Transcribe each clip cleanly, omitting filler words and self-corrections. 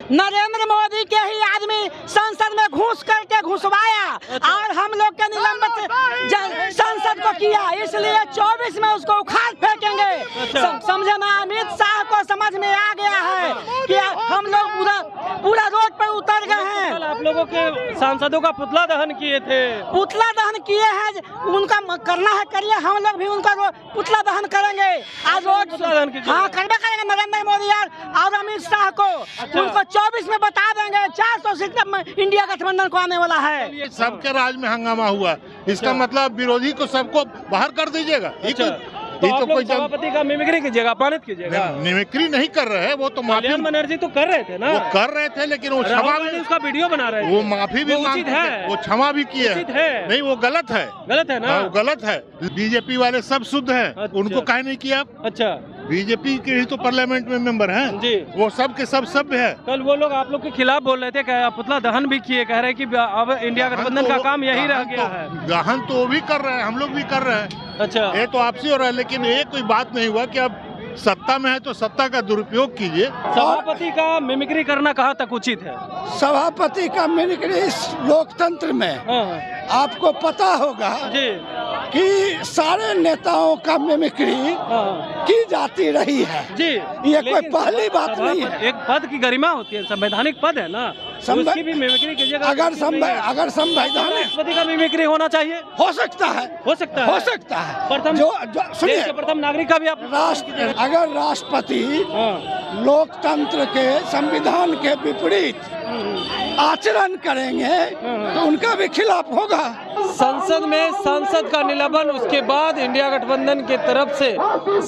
नरेंद्र मोदी के ही आदमी संसद में घुस करके घुसवाया और हम लोग के निलंबित संसद को किया, इसलिए 24 में उसको उखाड़ फेंकेंगे। समझे ना, अमित शाह को समझ में आ गया है कि हम लोग पूरा रोड पे उतर गए हैं। आप लोगों के सांसदों का पुतला दहन किए थे, पुतला दहन किए हैं, उनका करना है करिए, हम लोग भी उनका पुतला दहन करेंगे। आज रोड हाँ करबे करेंगे नरेंद्र मोदी और अमित शाह को। उनको 24 में बता देंगे 400 सीट इंडिया गठबंधन को आने वाला है। सबके राज में हंगामा हुआ, इसका मतलब विरोधी को सबको बाहर कर दीजिएगा। तो आप लोग सभापति का मिमिक्री कीजिएगा, अपमानित कीजिएगा। मिमिक्री नहीं कर रहे हैं, वो तो माफी बनर्जी तो कर रहे थे ना, वो कर रहे थे, लेकिन वो क्षमा भी उसका वीडियो बना रहे थे, वो माफी भी उचित है, वो क्षमा भी किए हैं। नहीं वो गलत है, गलत है ना, वो गलत है। बीजेपी वाले सब शुद्ध हैं, उनको काहे नहीं किया? अच्छा, बीजेपी के ही तो पार्लियामेंट में मेंबर हैं जी, वो सब के सब सभ्य है। कल वो लोग आप लोग के खिलाफ बोल रहे थे, पुतला दहन भी किए, कह रहे हैं कि अब इंडिया गठबंधन का काम यही रह गया है। दहन तो वो भी कर रहे हैं, हम लोग भी कर रहे हैं। अच्छा, ये तो आपसी हो रहा है, लेकिन ये कोई बात नहीं हुआ कि अब सत्ता में है तो सत्ता का दुरुपयोग कीजिए। सभापति का मिमिक्री करना कहाँ तक उचित है? सभापति का मिमिक्री इस लोकतंत्र में आपको पता होगा जी कि सारे नेताओं का मिमिक्री की जाती रही है जी, ये कोई पहली बात नहीं है। एक पद की गरिमा होती है, संवैधानिक पद है ना, उसकी भी मिमिक्री कीजिएगा। अगर संवैधानिक राष्ट्रपति का मिमिक्री होना चाहिए, हो सकता है, हो सकता है, हो सकता है। प्रथम सुनिए, प्रथम नागरिक का भी आप अगर राष्ट्रपति लोकतंत्र के संविधान के विपरीत आचरण करेंगे तो उनका भी खिलाफ होगा। संसद में सांसद का निलंबन, उसके बाद इंडिया गठबंधन के तरफ से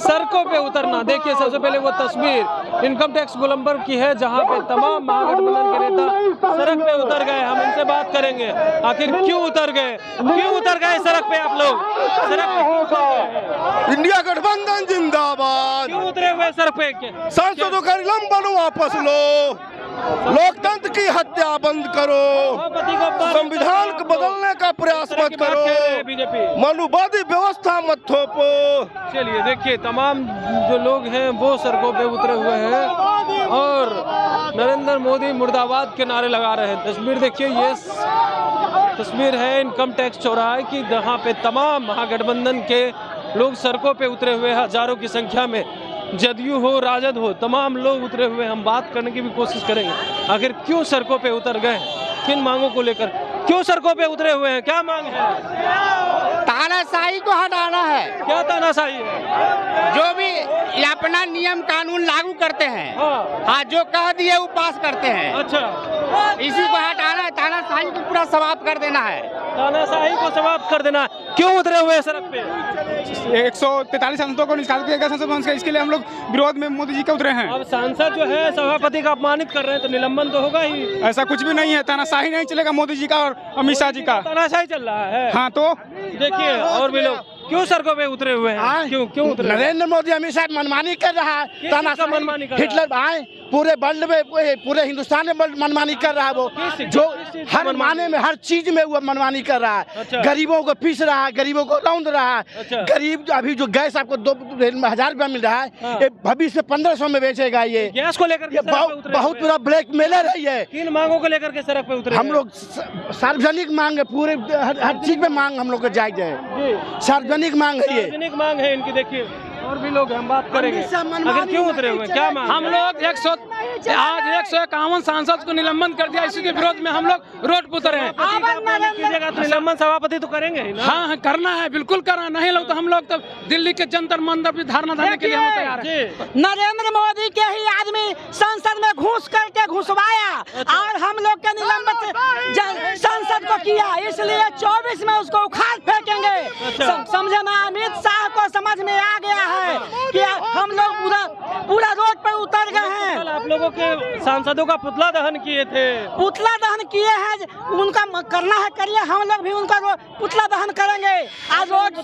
सड़कों पे उतरना। देखिए सबसे पहले वो तस्वीर इनकम टैक्स गोलंबर की है, जहां पे तमाम महागठबंधन के नेता सड़क पे उतर गए। हम इनसे बात करेंगे, आखिर क्यों उतर गए, क्यों उतर गए सड़क पे आप लोग, सड़क पे? इंडिया गठबंधन जिंदाबाद। क्यों उतरे हुए सड़क पे? सांसदों का निलंबन वापस लो, लोकतंत्र की हत्या बंद करो, संविधान को बदलने का प्रयास मत करो, मनुवादी व्यवस्था मत थोपो। चलिए देखिए, तमाम जो लोग हैं वो सड़कों पे उतरे हुए हैं और नरेंद्र मोदी मुर्दाबाद के नारे लगा रहे हैं। तस्वीर देखिए, ये तस्वीर है इनकम टैक्स चौराहे की, जहाँ पे तमाम महागठबंधन के लोग सड़कों पे उतरे हुए हैं, हजारों की संख्या में। जदयू हो, राजद हो, तमाम लोग उतरे हुए हैं। हम बात करने की भी कोशिश करेंगे, आखिर क्यों सड़कों पे उतर गए, किन मांगों को लेकर क्यों सड़कों पे उतरे हुए हैं, क्या मांग है? तानाशाही को हटाना है। क्या तानाशाही है? जो भी अपना नियम कानून लागू करते हैं, हाँ, जो कह दिए वो पास करते हैं। अच्छा, इसी को हटाना है, तानाशाही को पूरा समाप्त कर देना है, तानाशाही को समाप्त कर देना। क्यों उतरे हुए हैं सड़क पे? 143 सांसदों को निष्कासित किया गया संसद भवन से, इसके लिए हम लोग विरोध में मोदी जी के उतरे हैं। अब सांसद जो है सभापति का अपमानित कर रहे हैं तो निलंबन तो होगा ही। ऐसा कुछ भी नहीं है, तानाशाही नहीं चलेगा मोदी जी का और अमित शाह जी का। तानाशाही चल रहा है। हाँ, तो देखिए और भी लोग क्यों सड़कों पे उतरे हुए हैं, क्यों उतरे? नरेंद्र मोदी अमित शाह मनमानी कर रहा है, तानाशाही मनमानी कर रहा है? हिटलर आए पूरे वर्ल्ड में, पूरे हिंदुस्तान में मनमानी कर रहा है वो, जो हर माने में, हर चीज में वो मनमानी कर रहा है। अच्छा। गरीबों को पीस रहा है, गरीबों को रौंद रहा है। अच्छा। गरीब अभी जो गैस आपको 2000 रुपया मिल रहा है, ये भविष्य में 1500 में बेचेगा। ये गैस को लेकर ये बहुत बड़ा ब्लैक मेलर है ये। किन मांगों को लेकर के सड़क पे उतरे? हम लोग सार्वजनिक मांग है, पूरे हर चीज में मांग हम लोग को जायज है, सार्वजनिक मांग है, ये मांग है इनकी। देखिए और भी लोग हम बात करेंगे, अगर क्यों उतरे हुए, क्या मांग? हम लोग आज 151 सांसद को निलंबन कर दिया, इसी के विरोध में हम लोग रोड पर उतरे हैं। कीजिएगा तो निलंबन सभापति तो करेंगे ही ना? हाँ, करना है, बिल्कुल करना नहीं लोग तो हम लोग तो दिल्ली के जंतर मंतर पर धरना देने के लिए हम तैयार हैं। नरेंद्र मोदी के ही आदमी संसद में घुस करके घुसवाया और हम लोग के निलंबित संसद को किया, इसलिए 24 में उसको उखाड़ फेंकेंगे। समझे ना, अमित शाह को समझ में आ गया है कि हम लोग पूरा रोड पे उतर गए हैं। आप लोगों के सांसदों का पुतला दहन किए थे, पुतला दहन किए हैं, उनका करना है करिए, हम लोग भी उनका पुतला दहन करेंगे। आज रोड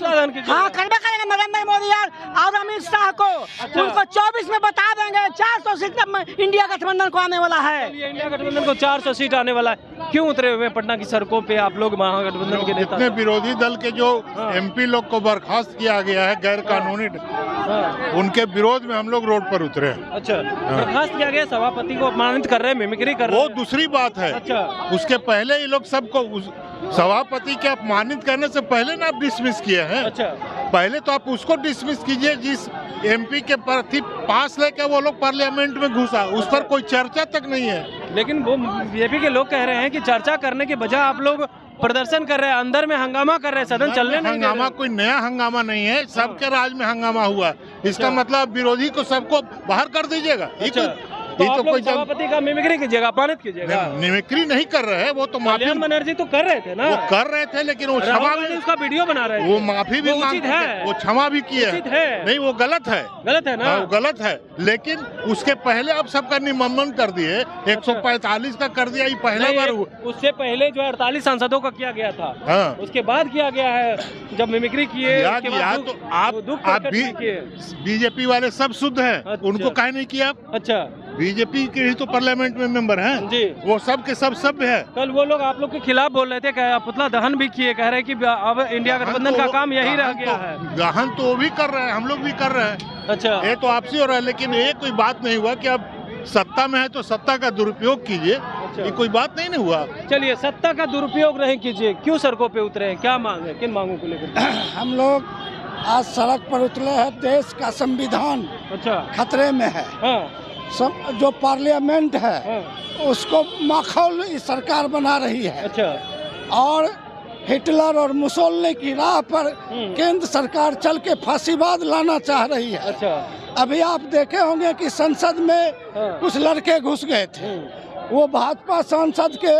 हाँ करबे करेंगे नरेंद्र मोदी और अमित शाह को। उनको 24 में बता देंगे 400 सीट इंडिया गठबंधन को आने वाला है। इंडिया गठबंधन को 400 सीट आने वाला है। क्यों उतरे हुए पटना की सड़कों पे आप लोग, महागठबंधन के नेता? जितने विरोधी दल के जो MP लोग को बर्खास्त किया गया है गैर कानूनी, उनके विरोध में हम लोग रोड पर उतरे हैं। अच्छा, बर्खास्त किया गए सभापति को अपमानित कर रहे हैं, मिमिक्री कर रहे वो हैं। दूसरी बात है। अच्छा। उसके पहले ये लोग सबको सभापति के अपमानित करने से पहले ना आप डिसमिस किए हैं। अच्छा। पहले तो आप उसको डिसमिस कीजिए जिस एमपी के प्रति पास लेके वो लोग पार्लियामेंट में घुसा, उस पर कोई चर्चा तक नहीं है। लेकिन वो बीजेपी के लोग कह रहे हैं कि चर्चा करने के बजाय आप लोग प्रदर्शन कर रहे हैं, अंदर में हंगामा कर रहे हैं, सदन चलने नहीं दे रहे। हंगामा कोई नया हंगामा नहीं है, सबके राज में हंगामा हुआ। इसका मतलब विरोधी को सबको बाहर कर दीजिएगा। तो आप लोग सभापति का मिमिक्री कीजिएगा, अपमानित कीजिएगा। मिमिक्री नहीं कर रहे हैं, वो तो माफी कल्याण बनर्जी तो कर रहे थे ना, वो कर रहे थे, लेकिन वो क्षमा राहुल गांधी उसका वीडियो बना रहे थे। वो माफी भी उचित है, वो क्षमा भी किए उचित है। नहीं, वो गलत है, गलत है ना, वो गलत है। लेकिन उसके पहले आप सबका निमंत्रण कर दिए, 145 का कर दिया, ये पहला बार हुआ। उससे पहले जो है 48 सांसदों का किया गया था। हाँ। उसके बाद किया गया है जब मिमिक्री किए। तो आप भी बीजेपी वाले सब शुद्ध हैं। अच्छा। उनको काहे नहीं किया? अच्छा, बीजेपी के ही तो पार्लियामेंट में मेंबर हैं जी, वो सब के सब सभ्य है। कल वो लोग आप लोग के खिलाफ बोल रहे थे, पुतला दहन भी किए, कह रहे हैं कि अब इंडिया गठबंधन का काम यही रह गया है। दहन तो वो भी कर रहे हैं, हम लोग भी कर रहे हैं। अच्छा, ये तो आपसी हो रहा है, लेकिन ये कोई बात नहीं हुआ कि आप सत्ता में है तो सत्ता का दुरुपयोग कीजिए। अच्छा। ये कोई बात नहीं हुआ। चलिए, सत्ता का दुरुपयोग नहीं कीजिए, क्यों सड़कों पे उतरे हैं, क्या मांग है, किन मांगों को लेकर? हम लोग आज सड़क पर उतरे हैं, देश का संविधान अच्छा, खतरे में है। हाँ, जो पार्लियामेंट है हाँ, उसको माखौल सरकार बना रही है। अच्छा, और हिटलर और मुसोलिनी की राह पर केंद्र सरकार चल के फांसीवाद लाना चाह रही है। अच्छा, अभी आप देखे होंगे कि संसद में हाँ। कुछ लड़के घुस गए थे, वो भाजपा सांसद के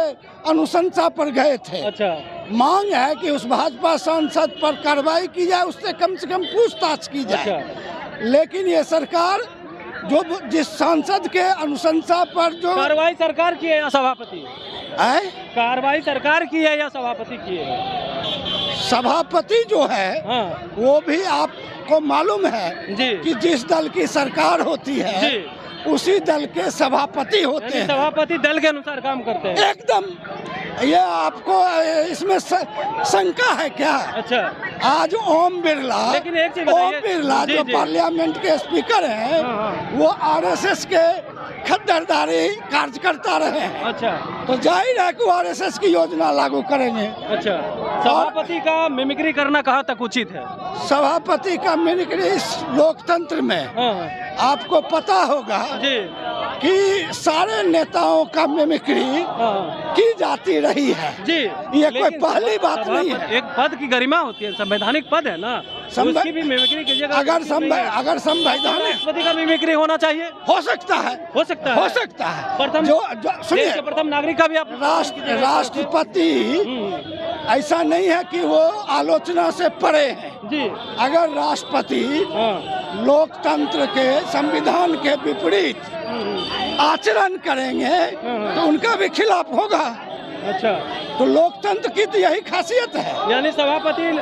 अनुशंसा पर गए थे। अच्छा, मांग है कि उस भाजपा सांसद पर कार्रवाई की जाए, उससे कम पूछताछ की जाए। अच्छा। लेकिन ये सरकार जो जिस सांसद के अनुशंसा पर जो कार्रवाई सरकार की है या सभापति? है, कार्रवाई सरकार की है या सभापति की है? सभापति जो है हाँ, वो भी आपको मालूम है जी, कि जिस दल की सरकार होती है जी, उसी दल के सभापति होते यानी हैं। सभापति दल के अनुसार काम करते हैं। एकदम, ये आपको इसमें शंका है क्या? अच्छा, आज ओम बिरला, लेकिन एक चीज बताइए। ओम बिरला जी, जो जी। पार्लियामेंट के स्पीकर हैं, हाँ, हाँ। वो आरएसएस के खद्दरदारी कार्यकर्ता रहे हैं। अच्छा, तो जाहिर है कि वो आरएसएस की योजना लागू करेंगे। अच्छा, सभापति का मिमिक्री करना कहाँ तक उचित है? सभापति का मिमिक्री इस लोकतंत्र में हाँ, आपको पता होगा जी, कि सारे नेताओं का मिमिक्री हाँ, की जाती रही है। जी, ये कोई लेकिन पहली बात नहीं है। एक पद की गरिमा होती है, संवैधानिक पद है ना, उसकी भी मिमिक्री कीजिएगा। अगर संवैधानिक राष्ट्रपति का मिमिक्री होना चाहिए, हो सकता है, हो सकता है, हो सकता है। प्रथम जो देश सुनिए, के प्रथम नागरिक का भी आप राष्ट्रपति हम्म, ऐसा नहीं है कि वो आलोचना से परे हैं। जी, अगर राष्ट्रपति हाँ, लोकतंत्र के संविधान के विपरीत आचरण करेंगे तो उनका भी खिलाफ होगा। अच्छा, तो लोकतंत्र की तो यही खासियत है। यानी सभापति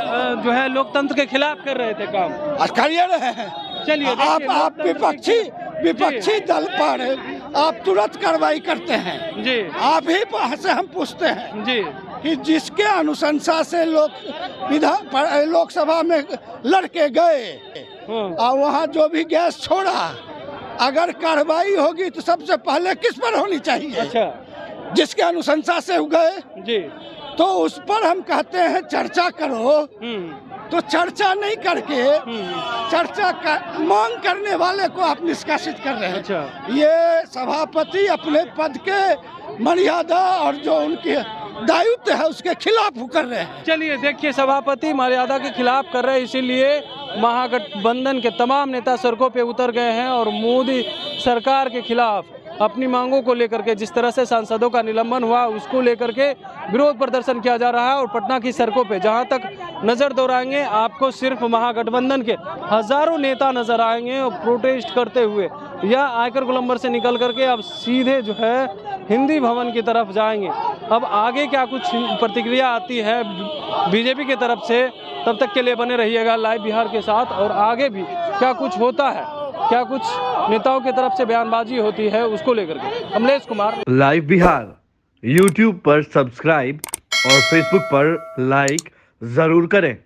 जो है लोकतंत्र के खिलाफ कर रहे थे काम। करिए रहे हैं। चलिए, आप देखिए, विपक्षी दल पर आप तुरंत कार्रवाई करते हैं। जी, आप ही से हम पूछते हैं जी, कि जिसके अनुशंसा से लोकसभा में लड़के गए हाँ, और वहाँ जो भी गैस छोड़ा, अगर कार्रवाई होगी तो सबसे पहले किस पर होनी चाहिए? अच्छा, जिसके अनुशंसा से गए, जी, तो उस पर हम कहते हैं चर्चा करो। तो चर्चा नहीं करके चर्चा का मांग करने वाले को आप निष्कासित कर रहे हैं। अच्छा, ये सभापति अपने पद के मर्यादा और जो उनके दायित्व है उसके खिलाफ कर रहे हैं। चलिए, देखिए, सभापति मर्यादा के खिलाफ कर रहे हैं, इसीलिए महागठबंधन के तमाम नेता सड़कों पे उतर गए हैं और मोदी सरकार के खिलाफ अपनी मांगों को लेकर के, जिस तरह से सांसदों का निलंबन हुआ उसको लेकर के विरोध प्रदर्शन किया जा रहा है। और पटना की सड़कों पे जहां तक नज़र दौड़ाएंगे आपको सिर्फ महागठबंधन के हजारों नेता नजर आएंगे और प्रोटेस्ट करते हुए, या आयकर गोलंबर से निकल करके अब सीधे जो है हिंदी भवन की तरफ जाएंगे। अब आगे क्या कुछ प्रतिक्रिया आती है बीजेपी की तरफ से, तब तक के लिए बने रहिएगा लाइव बिहार के साथ। और आगे भी क्या कुछ होता है, क्या कुछ नेताओं की तरफ से बयानबाजी होती है, उसको लेकर के कमलेश कुमार। लाइव बिहार यूट्यूब पर सब्सक्राइब और फेसबुक पर लाइक जरूर करें।